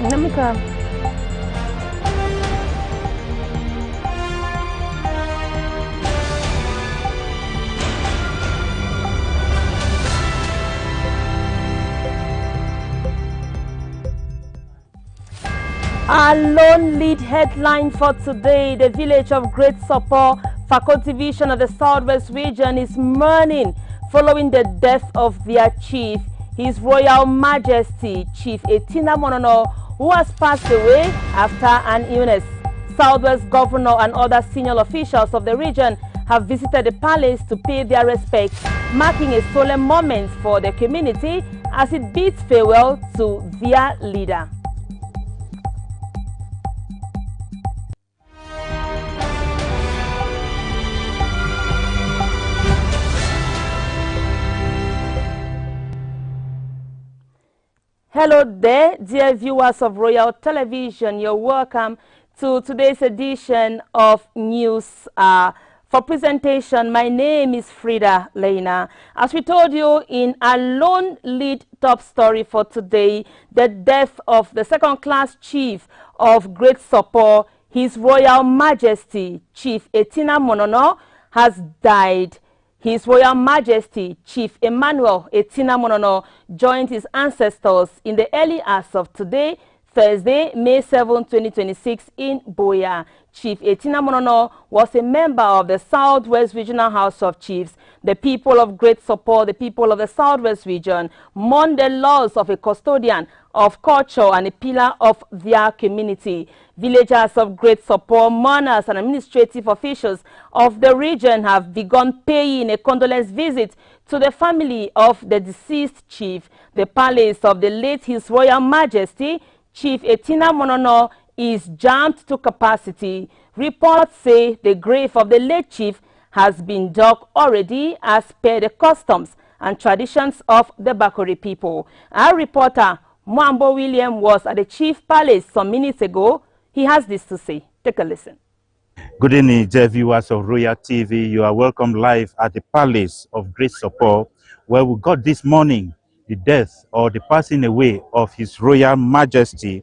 Namika. Our lone lead headline for today: the village of Great Support, Fakot Division of the Southwest region, is mourning following the death of their chief, His Royal Majesty Chief Etina Monono, who has passed away after an illness. Southwest Governor and other senior officials of the region have visited the palace to pay their respects, marking a solemn moment for the community as it bids farewell to their leader. Hello there, dear viewers of Royal Television. You're welcome to today's edition of News. For presentation, my name is Frida Lena. As we told you in our lone lead top story for today, the death of the second-class chief of Great Support, His Royal Majesty Chief Etina Monono, has died. His Royal Majesty Chief Emmanuel Etina Monono joined his ancestors in the early hours of today, Thursday, May 7, 2026, in Boya. Chief Etina Monono was a member of the Southwest Regional House of Chiefs. The people of Great Support, the people of the Southwest region, mourn the loss of a custodian of culture and a pillar of their community. Villagers of Great Support, mourners and administrative officials of the region have begun paying a condolence visit to the family of the deceased chief. The palace of the late His Royal Majesty Chief Etina Monono is jammed to capacity. Reports say the grave of the late chief has been dug already as per the customs and traditions of the Bakori people. Our reporter Mwambo William was at the chief palace some minutes ago. He has this to say. Take a listen. Good evening, dear viewers of Royal TV. You are welcome live at the palace of Great Support, where we got this morning the death or the passing away of His Royal Majesty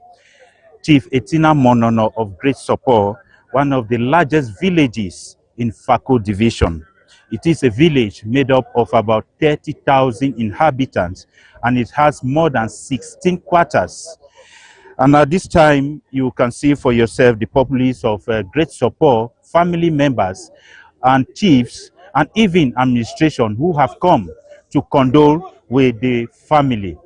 Chief Etina Monono of Great Support, one of the largest villages in Fakot Division. It is a village made up of about 30,000 inhabitants, and it has more than 16 quarters. And at this time, you can see for yourself the populace of Great Support, family members and chiefs, and even administration who have come to condole with the family.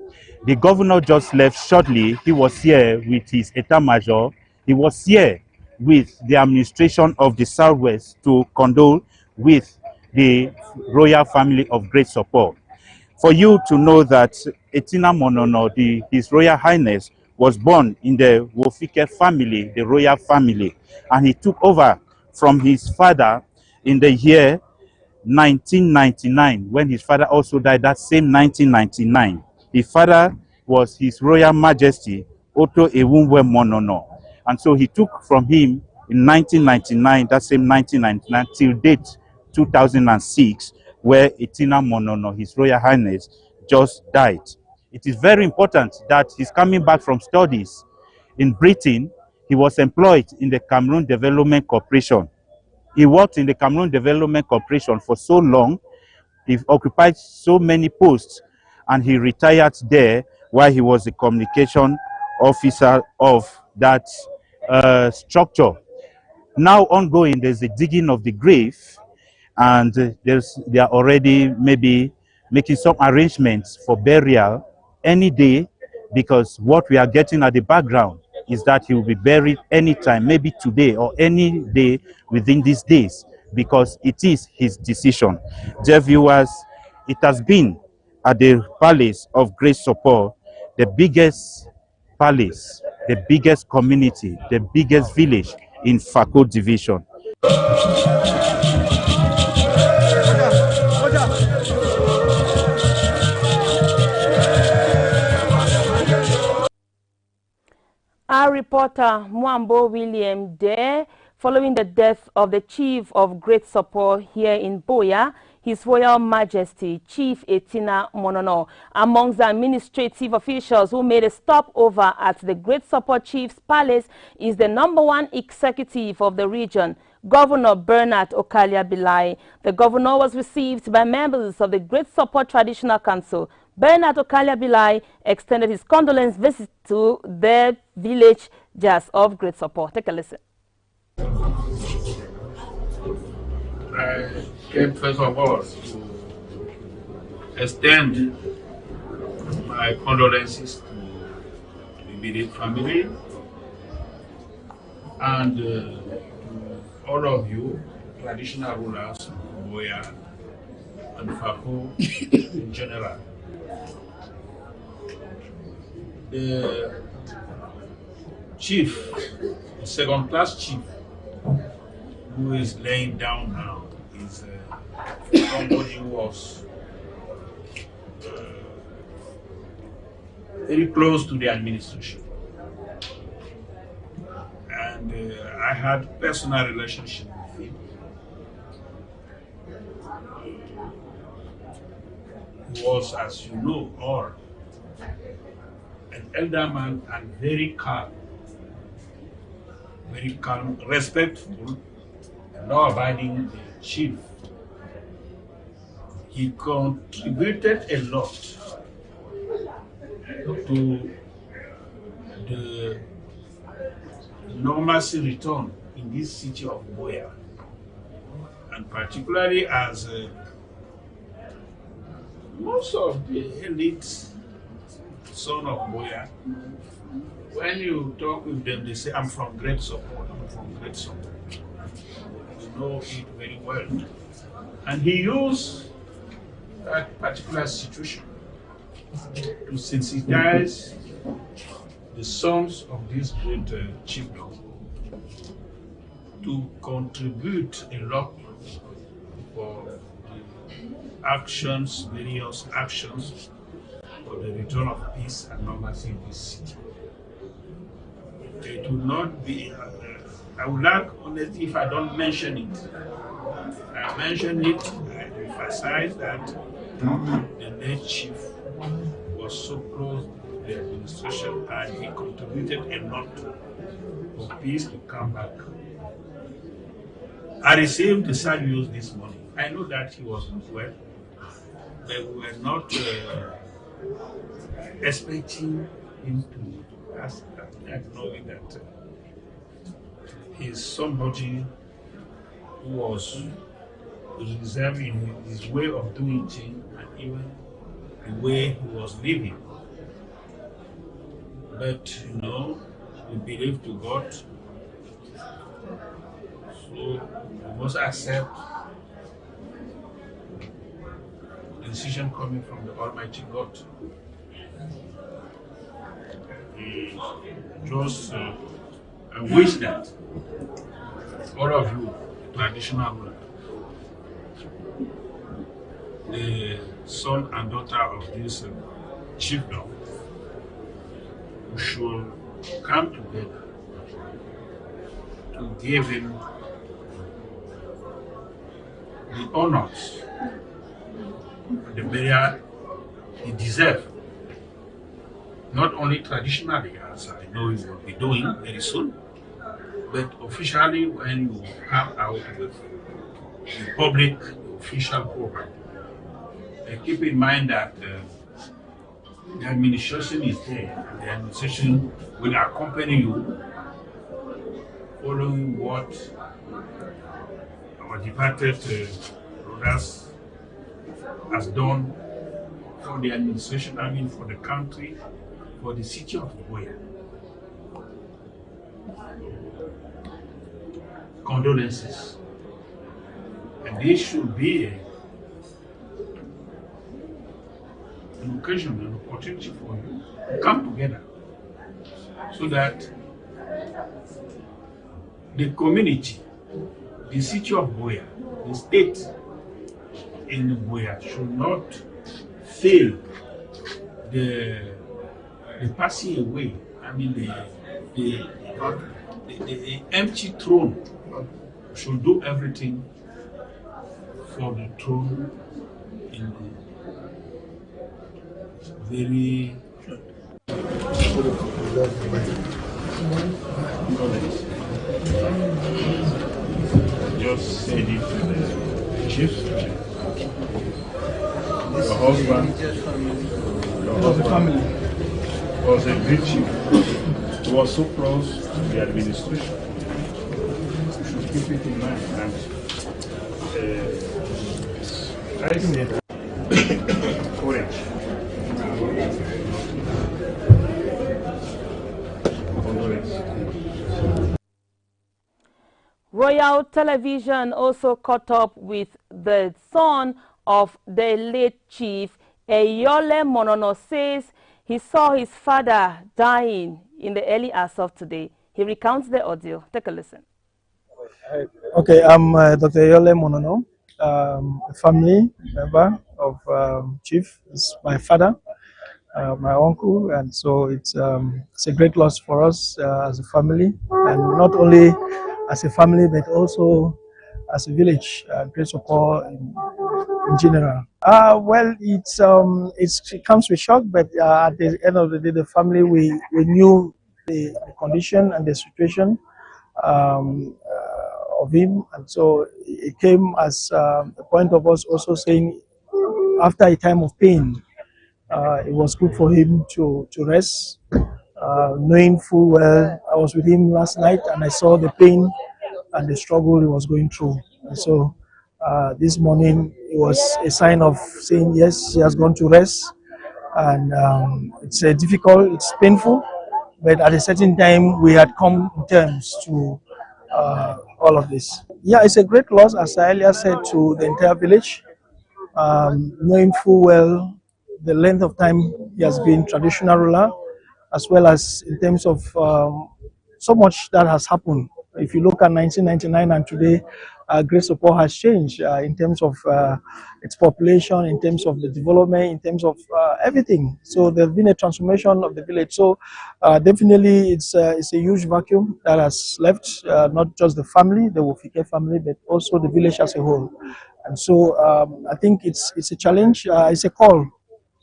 The governor just left shortly. He was here with his Etat-Major. He was here with the administration of the Southwest to condole with the royal family of Great Support. For you to know that Etina Monono, His Royal Highness, was born in the Wofike family, the royal family, and he took over from his father in the year 1999, when his father also died that same 1999. His father was His Royal Majesty Otto Ewumwe Monono, and so he took from him in 1999, that same 1999, till date 2006, where Etina Monono, His Royal Highness, just died. It is very important that he's coming back from studies in Britain. He was employed in the Cameroon Development Corporation. He worked in the Cameroon Development Corporation for so long. He occupied so many posts, and he retired there while he was the communication officer of that structure. Now ongoing, there's the digging of the grave, and they are already maybe making some arrangements for burial any day, because what we are getting at the background is that he will be buried anytime, maybe today or any day within these days, because it is his decision. Dear viewers, it has been at the palace of Great Support, the biggest palace, the biggest community, the biggest village in Fakot Division. Our reporter Mwambo William there, following the death of the chief of Great Support here in Boya. His Royal Majesty Chief Etina Monono. Amongst the administrative officials who made a stopover at the Great Support Chief's Palace is the #1 executive of the region, Governor Bernard Okalia-Bilai. The governor was received by members of the Great Support Traditional Council. Bernard Okalia-Bilai extended his condolence visit to the village jazz of Great Support. Take a listen. I came first of all to extend my condolences to the immediate family and to all of you, traditional rulers, Boya and Fako in general. The chief, the second-class chief, who is laying down now, is somebody who was very close to the administration. And I had personal relationship with him. He was, as you know, or an elder man and very calm, respectful, law-abiding chief. He contributed a lot to the normalcy return in this city of Boya, and particularly as most of the elite son of Boya, when you talk with them, they say, I'm from Great Support, I'm from Great Support. You know it very well. And he used that particular situation to sensitize the sons of this great chiefdom to contribute a lot for the actions, various actions for the return of peace and normalcy in this city. It would not be, I would like, honestly, if I don't mention it. I mention it, I emphasize that the late chief was so close to the administration and he contributed a lot for peace to come back. I received the sad news this morning. I know that he was not well, but we were not expecting him to ask that, knowing that he is somebody who was reserved in his way of doing things and even the way he was living. But you know, we believe to God, so we must accept the decision coming from the Almighty God. Just I wish that all of you, traditional rulers, the son and daughter of this chiefdom, should come together to give him the honors and the burial he deserves. Not only traditionally, as I know he will be doing very soon, but officially when you come out with the public, the official program. Keep in mind that the administration is there, and the administration will accompany you, following what our departed brothers has done for the administration, I mean for the country, for the city of Boya. Condolences. And this should be an occasion, an opportunity for you to come together so that the community, the city of Boya, the state in Boya should not fail the passing away, I mean the empty throne should do everything before the throne in very just said it to the chiefs. Your husband was a great chief. He was so close to the administration. You should keep it in mind. And I said courage. Royal Television also caught up with the son of the late chief. Eyole Monono says he saw his father dying in the early hours of today. He recounts the audio. Take a listen. Okay, I'm Dr. Eyole Monono, a family member of Chief. It's my father, my uncle, and so it's a great loss for us as a family, and not only as a family but also as a village, great support in general. Well, it comes with shock, but at the end of the day, the family we knew the condition and the situation of him, and so it came as a point of us also saying, after a time of pain, it was good for him to rest, knowing full well I was with him last night and I saw the pain and the struggle he was going through. And so this morning it was a sign of saying, yes, he has gone to rest, and it's difficult, it's painful, but at a certain time we had come to terms to all of this. Yeah, it's a great loss, as I earlier said, to the entire village, knowing full well the length of time he has been traditional ruler, as well as in terms of so much that has happened. If you look at 1999 and today, great support has changed in terms of its population, in terms of the development, in terms of everything. So there's been a transformation of the village. So definitely it's a huge vacuum that has left, not just the family, the Wofike family, but also the village as a whole. And so I think it's a challenge, it's a call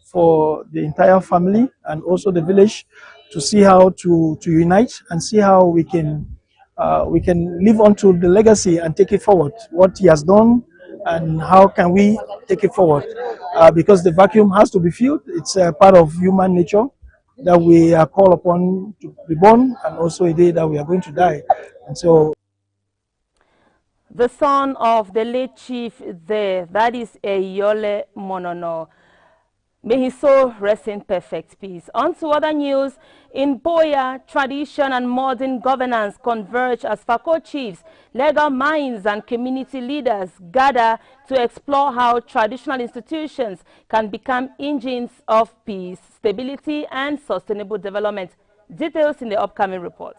for the entire family and also the village to see how to unite and see how we can live on to the legacy and take it forward, what he has done, and how can we take it forward, because the vacuum has to be filled. It's a part of human nature that we are called upon to be born, and also a day that we are going to die. And so the son of the late chief there, that is Eyole Monono. May his soul rest in perfect peace. On to other news. In Boya, tradition and modern governance converge as Fako chiefs, legal minds and community leaders gather to explore how traditional institutions can become engines of peace, stability and sustainable development. Details in the upcoming report.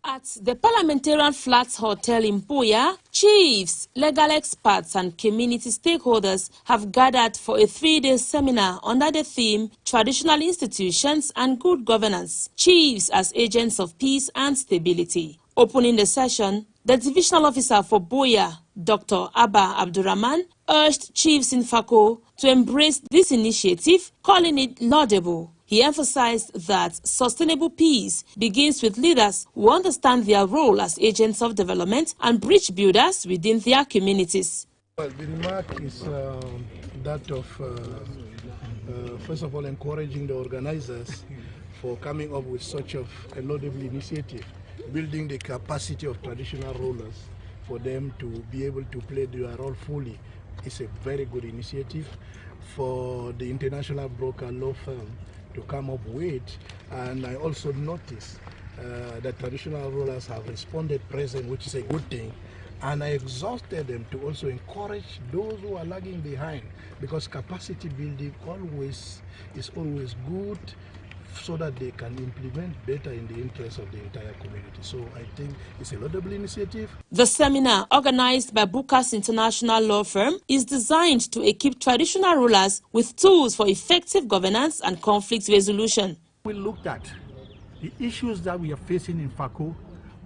At the Parliamentarian Flats Hotel in Boya, chiefs, legal experts and community stakeholders have gathered for a 3-day seminar under the theme Traditional Institutions and Good Governance, Chiefs as Agents of Peace and Stability. Opening the session, the Divisional Officer for Boya, Dr. Abba Abdurrahman, urged chiefs in Fako to embrace this initiative, calling it laudable. He emphasized that sustainable peace begins with leaders who understand their role as agents of development and bridge builders within their communities. Well, the remark is that of, first of all, encouraging the organizers for coming up with such a laudable initiative, building the capacity of traditional rulers for them to be able to play their role fully. It's a very good initiative for the international broker law firm to come up with, and I also noticed that traditional rulers have responded present, which is a good thing, and I exhorted them to also encourage those who are lagging behind, because capacity building is always good, so that they can implement better in the interest of the entire community. So I think it's a laudable initiative. The seminar, organized by Bukas International Law Firm, is designed to equip traditional rulers with tools for effective governance and conflict resolution. We looked at the issues that we are facing in Fako.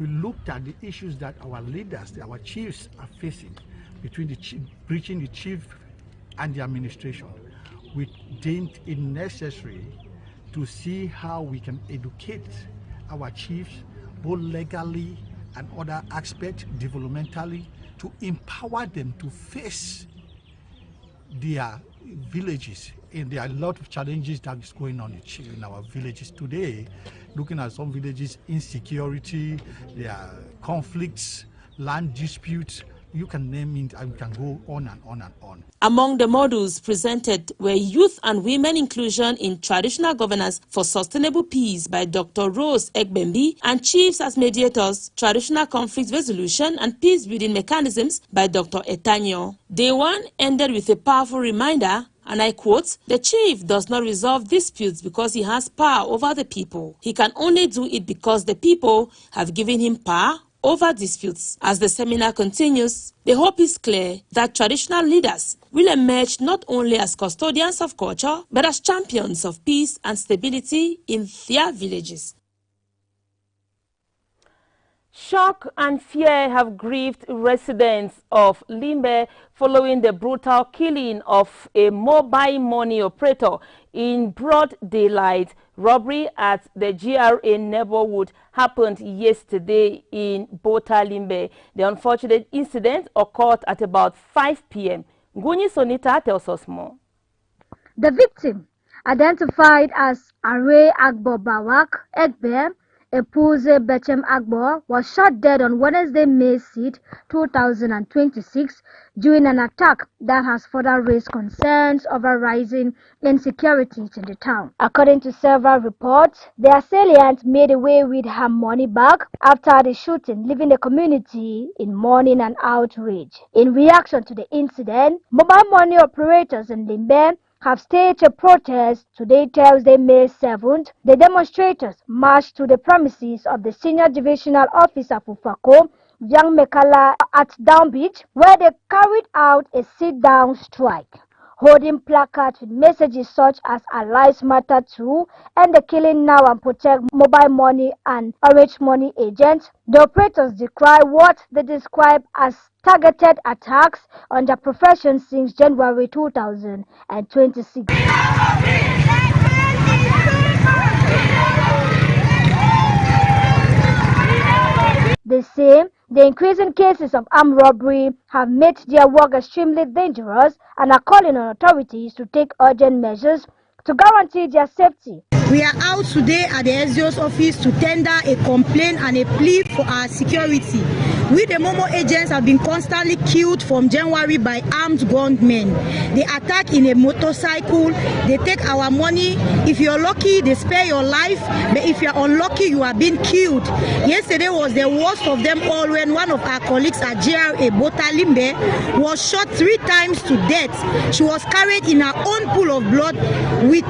We looked at the issues that our leaders, our chiefs are facing. between breaching the chief and the administration. We deemed it necessary to see how we can educate our chiefs, both legally and other aspects, developmentally, to empower them to face their villages. And there are a lot of challenges that is going on in our villages today. Looking at some villages, insecurity, there are conflicts, land disputes, you can name it, and we can go on and on and on. Among the models presented were Youth and Women Inclusion in Traditional Governance for Sustainable Peace by Dr. Rose Egbembi and Chiefs as Mediators, Traditional Conflict Resolution and Peace Building Mechanisms by Dr. Etanyo. Day one ended with a powerful reminder, and I quote, "The chief does not resolve disputes because he has power over the people. He can only do it because the people have given him power over disputes." As the seminar continues, the hope is clear that traditional leaders will emerge not only as custodians of culture, but as champions of peace and stability in their villages. Shock and fear have grieved residents of Limbe following the brutal killing of a mobile money operator in broad daylight. Robbery at the GRA neighborhood happened yesterday in Bota Limbe. The unfortunate incident occurred at about 5 p.m. Guni Sonita tells us more. The victim, identified as Are Agbo Bawak Egbe Epuze Bechem Agbo, was shot dead on Wednesday, May 6, 2026, during an attack that has further raised concerns over rising insecurities in the town. According to several reports, the assailant made away with her money bag after the shooting, leaving the community in mourning and outrage. In reaction to the incident, mobile money operators in Limbe have staged a protest today, Thursday, May 7th. The demonstrators marched to the premises of the Senior Divisional Officer for Fako, Young Mekala, at Down Beach, where they carried out a sit-down strike, holding placards with messages such as "Our Lives Matter Too" and "The Killing Now and Protect Mobile Money and Orange Money Agents." The operators decry what they describe as targeted attacks on their profession since January 2026. They say the increasing cases of armed robbery have made their work extremely dangerous and are calling on authorities to take urgent measures to guarantee their safety. We are out today at the SDO's office to tender a complaint and a plea for our security. We, the Momo agents, have been constantly killed from January by armed gunmen. They attack in a motorcycle, they take our money. If you're lucky, they spare your life, but if you're unlucky, you are being killed. Yesterday was the worst of them all when one of our colleagues at GRA Bota Limbe was shot 3 times to death. She was carried in her own pool of blood with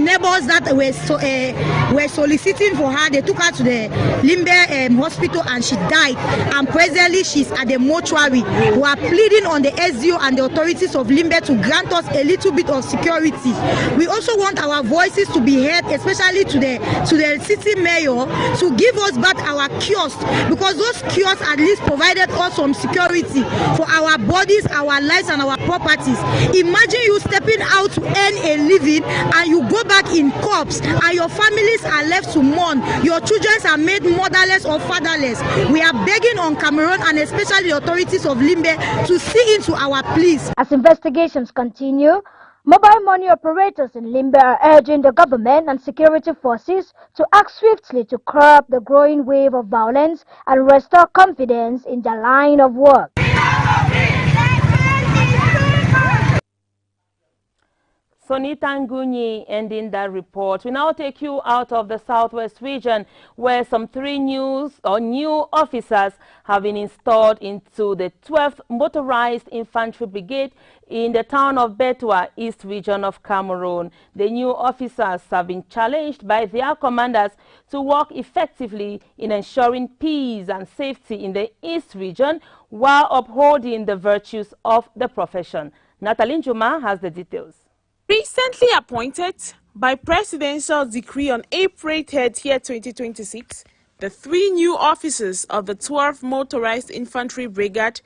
neighbors that were soliciting for her. They took her to the Limbe hospital and she died. And presently she's at the mortuary. We are pleading on the SDO and the authorities of Limbe to grant us a little bit of security. We also want our voices to be heard, especially to the city mayor, to give us back our kiosks, because those kiosks at least provided us some security for our bodies, our lives and our properties. Imagine you stepping out to earn a living and you go back in corpse and your families are left to mourn. Your children are made motherless or fatherless. We are begging on Cameroon and especially the authorities of Limbe to see into our pleas. As investigations continue, mobile money operators in Limbe are urging the government and security forces to act swiftly to curb the growing wave of violence and restore confidence in their line of work. Sonita Ngunyi ending that report. We now take you out of the Southwest region, where some 3 new officers have been installed into the 12th Motorized Infantry Brigade in the town of Betua, East region of Cameroon. The new officers have been challenged by their commanders to work effectively in ensuring peace and safety in the East region while upholding the virtues of the profession. Natalie Njuma has the details. Recently appointed by Presidential Decree on April 30, 2026, the 3 new officers of the 12th Motorized Infantry Brigade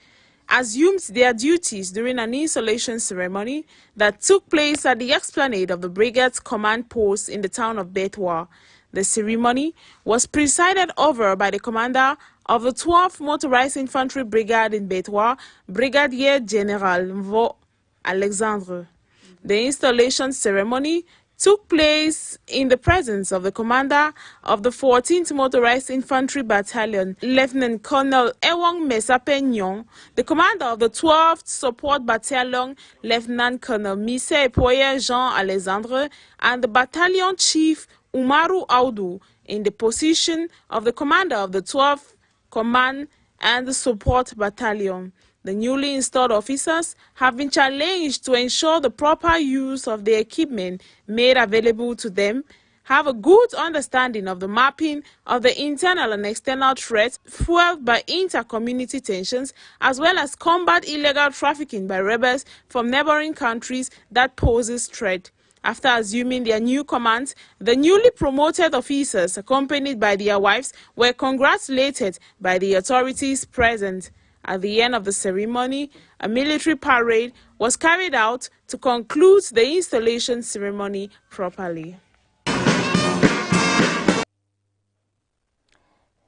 assumed their duties during an installation ceremony that took place at the explanade of the brigade's command post in the town of Betwa. The ceremony was presided over by the commander of the 12th Motorized Infantry Brigade in Betwa, Brigadier General Mvo Alexandre. The installation ceremony took place in the presence of the commander of the 14th Motorized Infantry Battalion, Lieutenant Colonel Ewong Mesape Nyong, the commander of the 12th Support Battalion, Lieutenant Colonel Mise Epoye Jean Alexandre, and the battalion chief Umaru Audu in the position of the commander of the 12th Command and the Support Battalion. The newly installed officers have been challenged to ensure the proper use of the equipment made available to them, have a good understanding of the mapping of the internal and external threats fueled by inter-community tensions, as well as combat illegal trafficking by rebels from neighboring countries that poses threat. After assuming their new commands, the newly promoted officers, accompanied by their wives, were congratulated by the authorities present. At the end of the ceremony, a military parade was carried out to conclude the installation ceremony properly.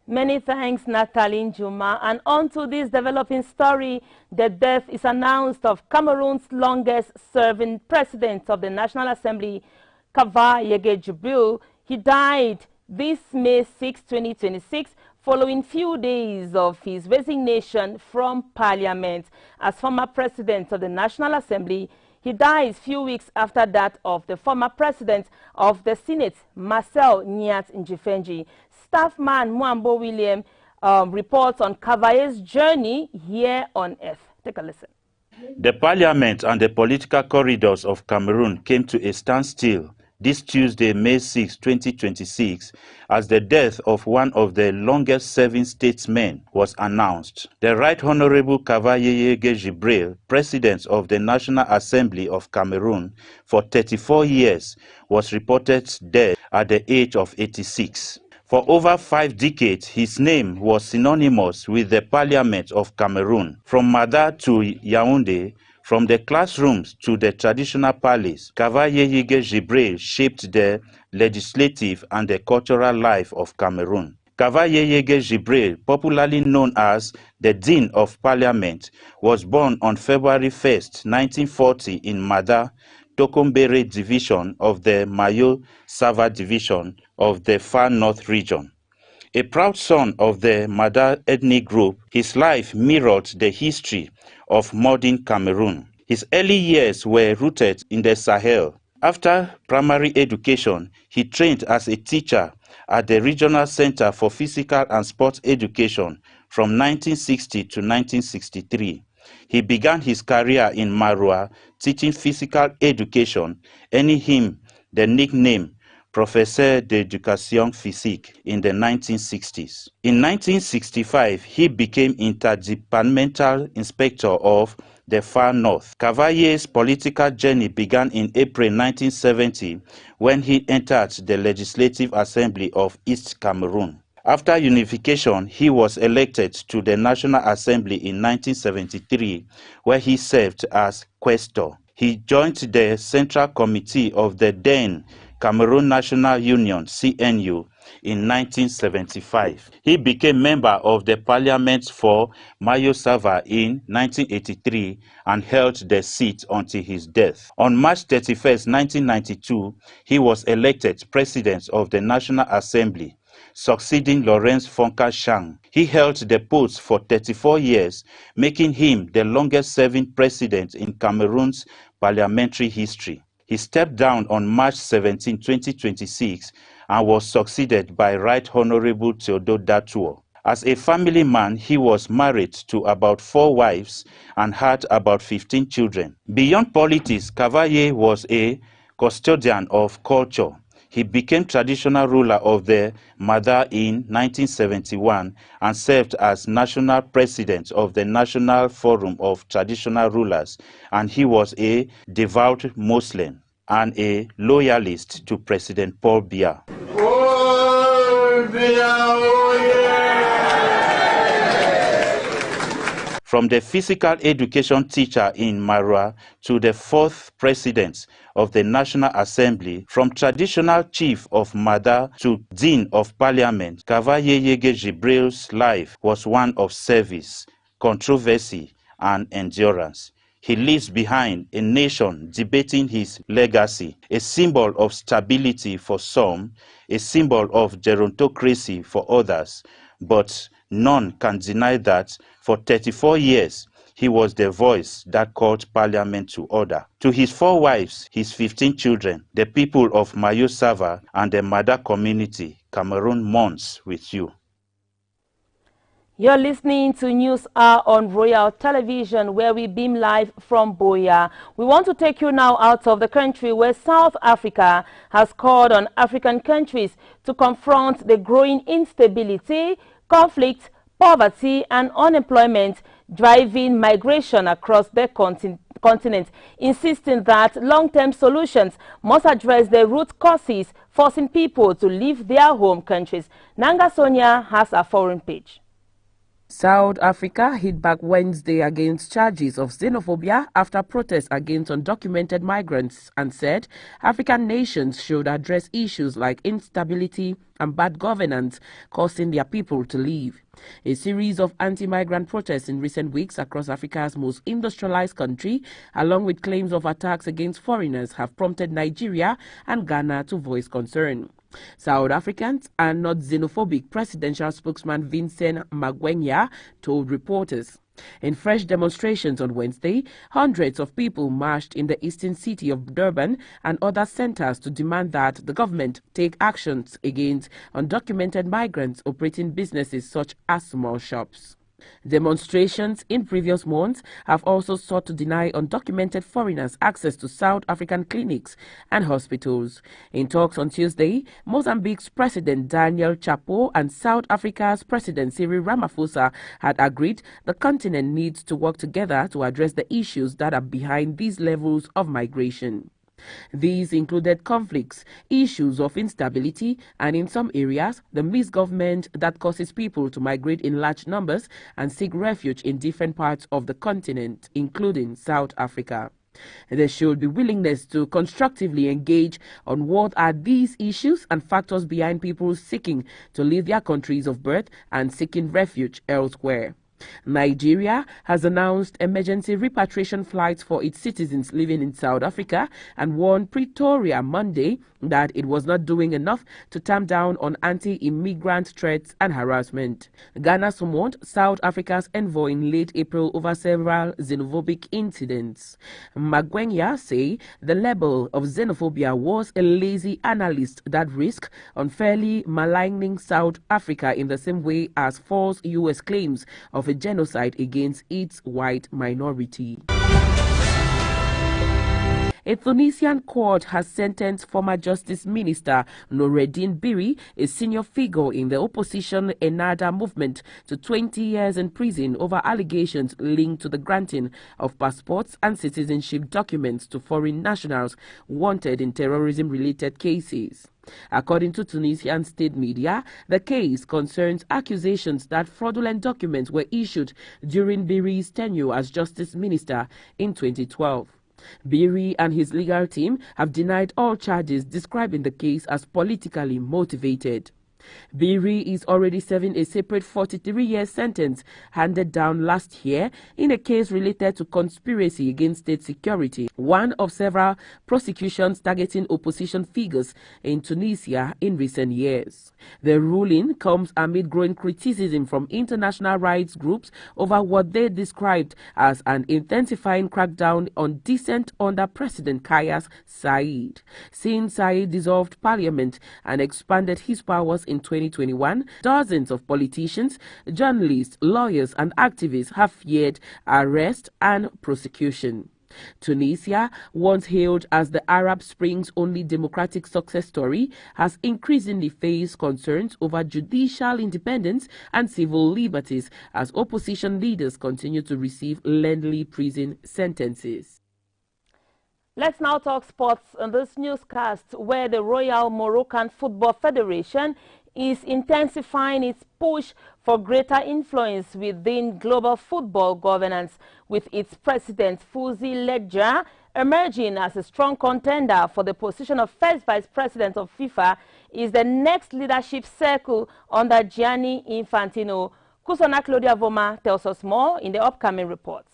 Many thanks, Natalie Njuma. And on to this developing story, the death is announced of Cameroon's longest-serving president of the National Assembly, Kava Yege Jibril. He died this May 6, 2026, following few days of his resignation from Parliament. As former president of the National Assembly, he dies few weeks after that of the former president of the Senate, Marcel Nyat Njifenji. Staffman Mwambo William reports on Kavaye's journey here on earth. Take a listen. The parliament and the political corridors of Cameroon came to a standstill this Tuesday, May 6, 2026, as the death of one of the longest-serving statesmen was announced. The Right Honorable Kavaye Yege Jibril, President of the National Assembly of Cameroon for 34 years, was reported dead at the age of 86. For over 5 decades, his name was synonymous with the Parliament of Cameroon. From Mada to Yaoundé, from the classrooms to the traditional palace, Kavaye Yege Jibril shaped the legislative and the cultural life of Cameroon. Kavaye Yege Jibril, popularly known as the Dean of Parliament, was born on February 1, 1940 in Mada, Tokombere Division of the Mayo Sava Division of the Far North region. A proud son of the Mada ethnic group, his life mirrored the history of modern Cameroon. His early years were rooted in the Sahel. After primary education, he trained as a teacher at the Regional Center for Physical and Sports Education from 1960 to 1963. He began his career in Maroua, teaching physical education, earning him the nickname Professeur d'Éducation Physique in the 1960s. In 1965, he became Interdepartmental Inspector of the Far North. Kavaye's political journey began in April 1970 when he entered the Legislative Assembly of East Cameroon. After unification, he was elected to the National Assembly in 1973, where he served as Questor. He joined the Central Committee of the then Cameroon National Union, CNU, in 1975. He became member of the Parliament for Mayo Sava in 1983 and held the seat until his death. On March 31, 1992, he was elected President of the National Assembly, succeeding Lawrence Fonka Shang. He held the post for 34 years, making him the longest-serving president in Cameroon's parliamentary history. He stepped down on March 17, 2026, and was succeeded by Right Honorable Theodore Datuo. As a family man, he was married to about 4 wives and had about 15 children. Beyond politics, Kavaye was a custodian of culture. He became traditional ruler of the Mada in 1971 and served as national president of the National Forum of Traditional Rulers, and he was a devout Muslim and a loyalist to President Paul Biya. From the physical education teacher in Marua to the fourth president of the National Assembly, from traditional chief of Mada to dean of parliament, Kavayeyege Jibril's life was one of service, controversy, and endurance. He leaves behind a nation debating his legacy, a symbol of stability for some, a symbol of gerontocracy for others, but none can deny that for 34 years, he was the voice that called parliament to order. To his 4 wives, his 15 children, the people of Mayo Sava and the Mada community, Cameroon mourns with you. You're listening to News Hour on Royal Television, where we beam live from Buea. We want to take you now out of the country, where South Africa has called on African countries to confront the growing instability, conflict, poverty, and unemployment driving migration across the continent, insisting that long-term solutions must address the root causes forcing people to leave their home countries. Nanga Sonia has a foreign page. South Africa hit back Wednesday against charges of xenophobia after protests against undocumented migrants and said African nations should address issues like instability and bad governance causing their people to leave. A series of anti-migrant protests in recent weeks across Africa's most industrialized country, along with claims of attacks against foreigners, have prompted Nigeria and Ghana to voice concern. South Africans are not xenophobic, presidential spokesman Vincent Magwenya told reporters. In fresh demonstrations on Wednesday, hundreds of people marched in the eastern city of Durban and other centers to demand that the government take actions against undocumented migrants operating businesses such as small shops. Demonstrations in previous months have also sought to deny undocumented foreigners access to South African clinics and hospitals. In talks on Tuesday, Mozambique's President Daniel Chapo and South Africa's President Cyril Ramaphosa had agreed the continent needs to work together to address the issues that are behind these levels of migration. These included conflicts, issues of instability, and in some areas, the misgovernment that causes people to migrate in large numbers and seek refuge in different parts of the continent, including South Africa. There should be willingness to constructively engage on what are these issues and factors behind people seeking to leave their countries of birth and seeking refuge elsewhere. Nigeria has announced emergency repatriation flights for its citizens living in South Africa and warned Pretoria Monday that it was not doing enough to tamp down on anti-immigrant threats and harassment. Ghana summoned South Africa's envoy in late April over several xenophobic incidents. Magwenya say the label of xenophobia was a lazy analyst that risked unfairly maligning South Africa in the same way as false U.S. claims of a genocide against its white minority. A Tunisian court has sentenced former Justice Minister Noureddin Biri, a senior figure in the opposition Ennahda movement, to 20 years in prison over allegations linked to the granting of passports and citizenship documents to foreign nationals wanted in terrorism-related cases. According to Tunisian state media, the case concerns accusations that fraudulent documents were issued during Biri's tenure as Justice Minister in 2012. Biri and his legal team have denied all charges, describing the case as politically motivated. Biri is already serving a separate 43-year sentence handed down last year in a case related to conspiracy against state security, one of several prosecutions targeting opposition figures in Tunisia in recent years. The ruling comes amid growing criticism from international rights groups over what they described as an intensifying crackdown on dissent under President Kais Saied. Since Saied dissolved parliament and expanded his powers in 2021, dozens of politicians, journalists, lawyers, and activists have feared arrest and prosecution. Tunisia, once hailed as the Arab Spring's only democratic success story, has increasingly faced concerns over judicial independence and civil liberties as opposition leaders continue to receive lengthy prison sentences. Let's now talk sports on this newscast, where the Royal Moroccan Football Federation is intensifying its push for greater influence within global football governance, with its president, Fuzi Legja, emerging as a strong contender for the position of first vice president of FIFA. Is the next leadership circle under Gianni Infantino. Kusana Claudia Voma tells us more in the upcoming report.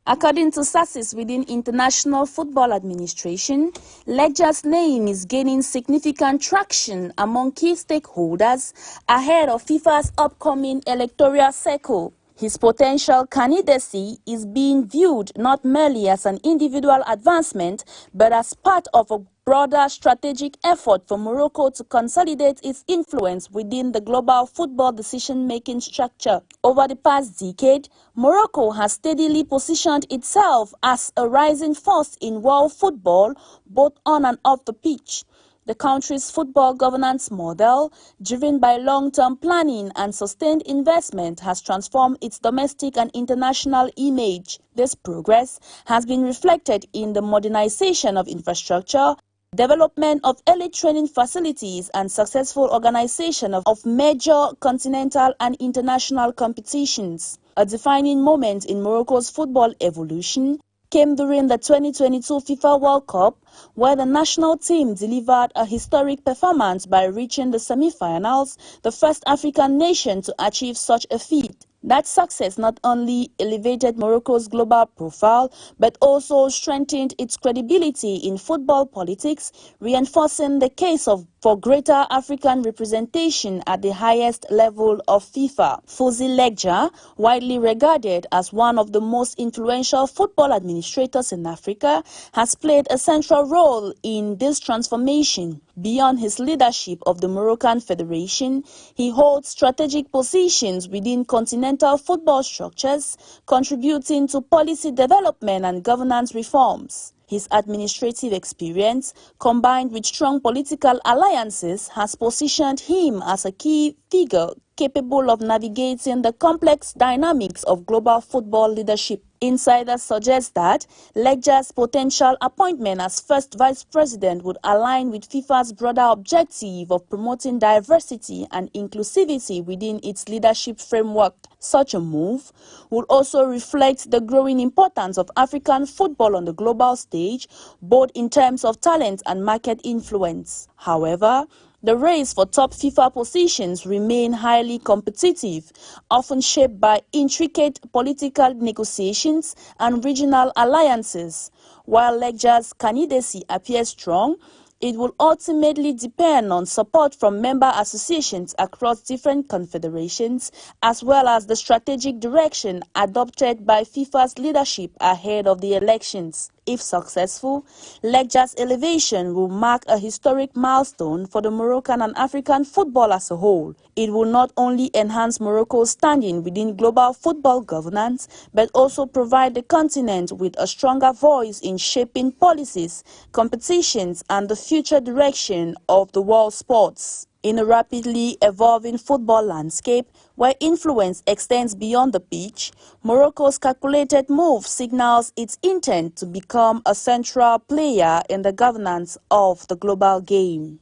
According to sources within International Football Administration, Ledger's name is gaining significant traction among key stakeholders ahead of FIFA's upcoming electoral cycle. His potential candidacy is being viewed not merely as an individual advancement, but as part of a broader strategic effort for Morocco to consolidate its influence within the global football decision-making structure. Over the past decade, Morocco has steadily positioned itself as a rising force in world football, both on and off the pitch. The country's football governance model, driven by long-term planning and sustained investment, has transformed its domestic and international image. This progress has been reflected in the modernization of infrastructure, development of elite training facilities, and successful organization of major continental and international competitions. A defining moment in Morocco's football evolution came during the 2022 FIFA World Cup, where the national team delivered a historic performance by reaching the semi-finals, the first African nation to achieve such a feat. That success not only elevated Morocco's global profile, but also strengthened its credibility in football politics, reinforcing the case for greater African representation at the highest level of FIFA. Fuzi Legja, widely regarded as one of the most influential football administrators in Africa, has played a central role in this transformation. Beyond his leadership of the Moroccan Federation, he holds strategic positions within continental football structures, contributing to policy development and governance reforms. His administrative experience, combined with strong political alliances, has positioned him as a key figure capable of navigating the complex dynamics of global football leadership. Insiders suggest that Legja's potential appointment as first vice president would align with FIFA's broader objective of promoting diversity and inclusivity within its leadership framework. Such a move would also reflect the growing importance of African football on the global stage, both in terms of talent and market influence. However, the race for top FIFA positions remain highly competitive, often shaped by intricate political negotiations and regional alliances. While Legja's candidacy appears strong, it will ultimately depend on support from member associations across different confederations, as well as the strategic direction adopted by FIFA's leadership ahead of the elections. If successful, Legja's elevation will mark a historic milestone for the Moroccan and African football as a whole. It will not only enhance Morocco's standing within global football governance, but also provide the continent with a stronger voice in shaping policies, competitions, and the future direction of the world sports. In a rapidly evolving football landscape where influence extends beyond the pitch, Morocco's calculated move signals its intent to become a central player in the governance of the global game.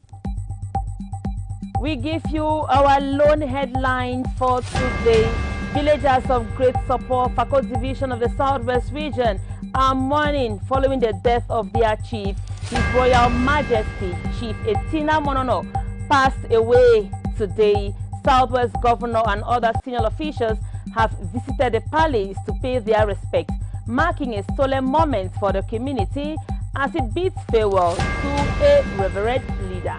We give you our lone headline for today. Villagers of great support, Fakot Division of the Southwest region, are mourning following the death of their chief. His Royal Majesty, Chief Etina Monono, passed away today. Southwest Governor and other senior officials have visited the palace to pay their respects, marking a solemn moment for the community as it bids farewell to a revered leader.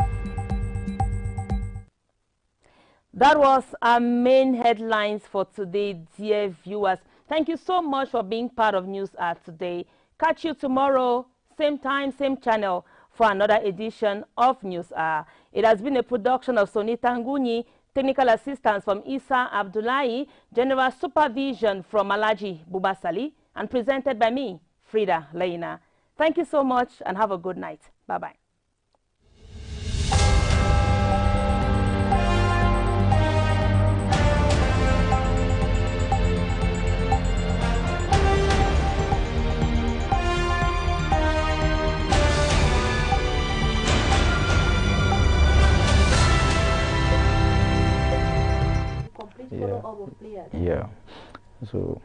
That was our main headlines for today, dear viewers. Thank you so much for being part of News Hour today. Catch you tomorrow, same time, same channel, for another edition of News Hour. It has been a production of Sonita Nguni, technical assistance from Isa Abdullahi, general supervision from Alaji Bubasali, and presented by me, Frida Leina. Thank you so much and have a good night. Bye-bye. Yeah. So